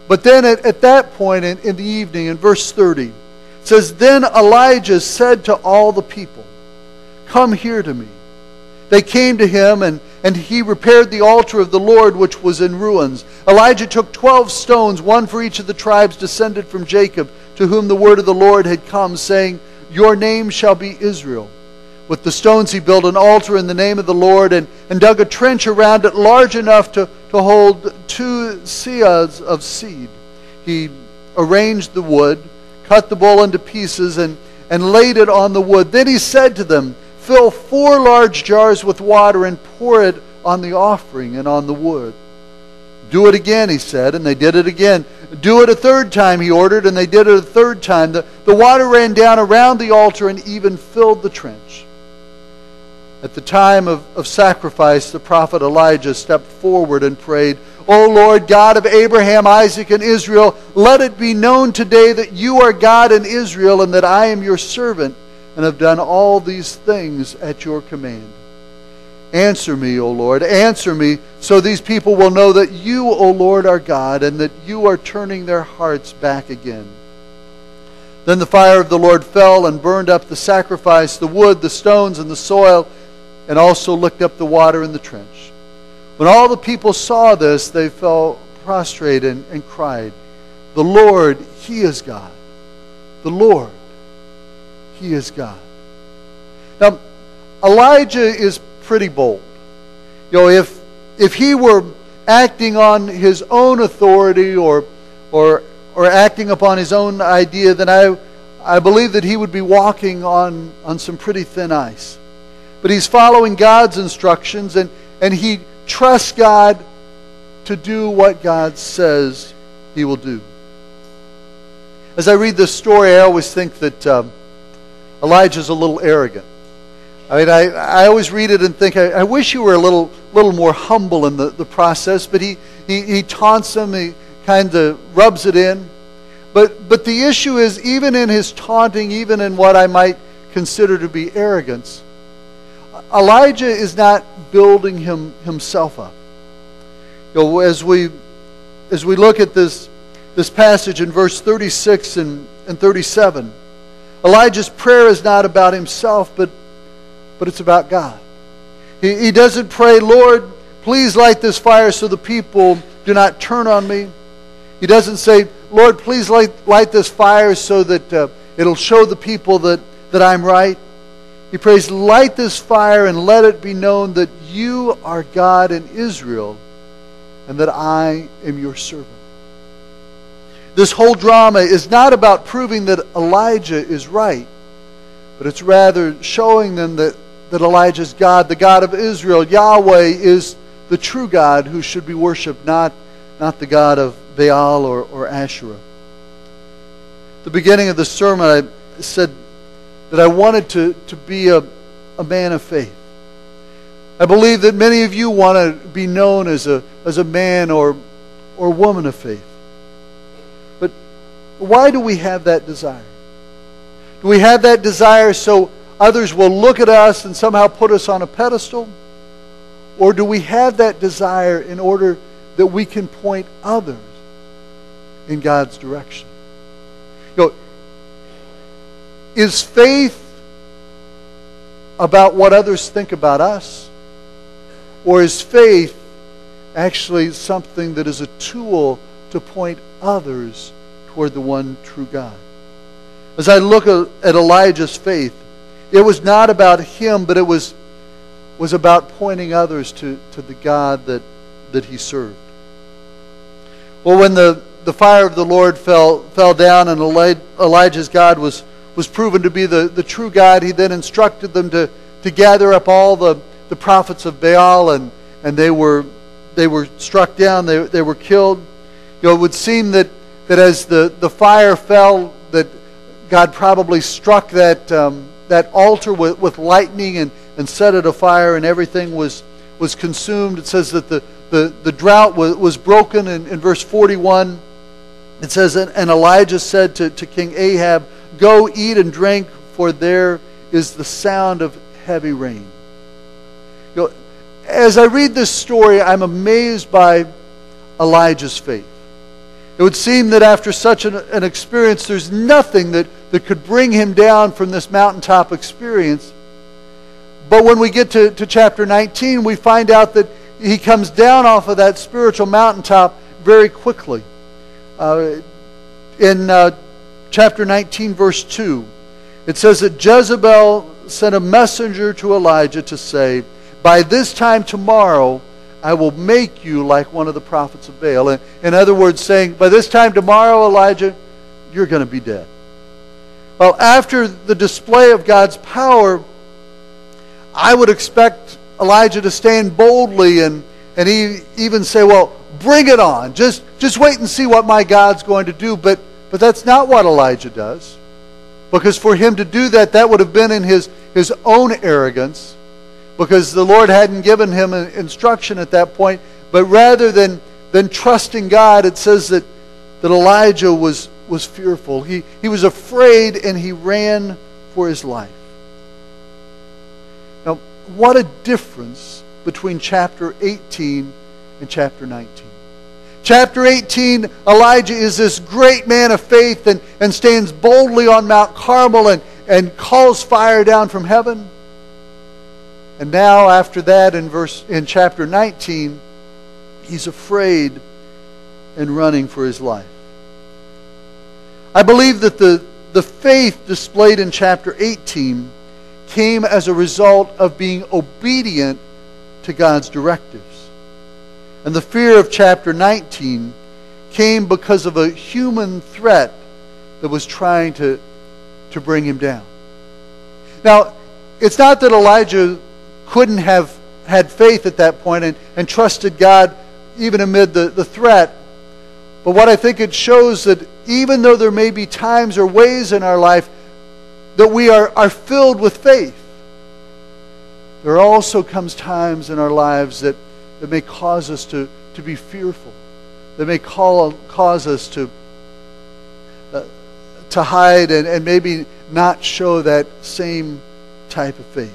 But then at that point in the evening, in verse 30, it says, "Then Elijah said to all the people, 'Come here to me.' They came to him, and he repaired the altar of the Lord, which was in ruins. Elijah took 12 stones, one for each of the tribes descended from Jacob, to whom the word of the Lord had come, saying, 'Your name shall be Israel.' With the stones he built an altar in the name of the Lord, and dug a trench around it large enough to hold 2 seahs of seed. He arranged the wood, cut the bull into pieces, and laid it on the wood. Then he said to them, 'Fill 4 large jars with water and pour it on the offering and on the wood.' 'Do it again,' he said, and they did it again. 'Do it a 3rd time,' he ordered, and they did it a 3rd time. The water ran down around the altar and even filled the trench. At the time of sacrifice, the prophet Elijah stepped forward and prayed, 'O Lord, God of Abraham, Isaac, and Israel, let it be known today that you are God in Israel, and that I am your servant, and have done all these things at your command. Answer me, O Lord, answer me, so these people will know that you, O Lord, are God, and that you are turning their hearts back again.' Then the fire of the Lord fell and burned up the sacrifice, the wood, the stones, and the soil, and also licked up the water in the trench. When all the people saw this, they fell prostrate and cried, 'The Lord, He is God. The Lord, He is God.'" Now, Elijah is pretty bold. If he were acting on his own authority or acting upon his own idea, then I believe that he would be walking on some pretty thin ice. But he's following God's instructions, and he trusts God to do what God says He will do. As I read this story, I always think that Elijah's a little arrogant. I mean, I always read it and think, I wish you were a little more humble in the process, but he taunts him, he kind of rubs it in. But the issue is, even in his taunting, even in what I might consider to be arrogance, Elijah is not building himself up. As we look at this passage in verse 36 and 37, Elijah's prayer is not about himself, but it's about God. He doesn't pray, "Lord, please light this fire so the people do not turn on me." He doesn't say, "Lord, please light this fire so that it'll show the people that I'm right." He prays, "Light this fire and let it be known that you are God in Israel and that I am your servant." This whole drama is not about proving that Elijah is right, but it's rather showing them that Elijah's God, the God of Israel, Yahweh, is the true God who should be worshipped, not the God of Baal or Asherah. At the beginning of the sermon, I said that I wanted to be a man of faith. I believe that many of you want to be known as a man or woman of faith. But why do we have that desire? Do we have that desire so others will look at us and somehow put us on a pedestal? Or do we have that desire in order that we can point others in God's direction? Is faith about what others think about us? Or is faith actually something that is a tool to point others toward the one true God? As I look at Elijah's faith, it was not about him, but it was about pointing others to the God that he served. Well, when the fire of the Lord fell down and Elijah's God was proven to be the true God, he then instructed them to gather up all the prophets of Baal, and they were struck down, they were killed. It would seem that as the fire fell, that God probably struck that altar with lightning and set it afire, and everything was consumed. It says that the drought was broken in verse 41. It says, "And Elijah said to King Ahab, 'Go eat and drink, for there is the sound of heavy rain.'" As I read this story, I'm amazed by Elijah's faith. It would seem that after such an experience, there's nothing that could bring him down from this mountaintop experience. But when we get to chapter 19, we find out that he comes down off of that spiritual mountaintop very quickly. In chapter 19, verse 2, it says that Jezebel sent a messenger to Elijah to say, "By this time tomorrow, I will make you like one of the prophets of Baal." In other words, saying, by this time tomorrow, Elijah, you're going to be dead. Well, after the display of God's power, I would expect Elijah to stand boldly and he even say, well, bring it on. Just wait and see what my God's going to do. But that's not what Elijah does. Because for him to do that, that would have been in his own arrogance. Because the Lord hadn't given him an instruction at that point. But rather than trusting God, it says that Elijah was fearful. He was afraid and he ran for his life. Now, what a difference between chapter 18 and chapter 19. Chapter 18, Elijah is this great man of faith and stands boldly on Mount Carmel and calls fire down from heaven. And now after that in chapter 19, he's afraid and running for his life. I believe that the faith displayed in chapter 18 came as a result of being obedient to God's directives. And the fear of chapter 19 came because of a human threat that was trying to bring him down. Now, it's not that Elijah couldn't have had faith at that point and trusted God even amid the threat. But what I think it shows that even though there may be times or ways in our life that we are filled with faith, there also comes times in our lives that may cause us to be fearful, that may cause us to hide and maybe not show that same type of faith.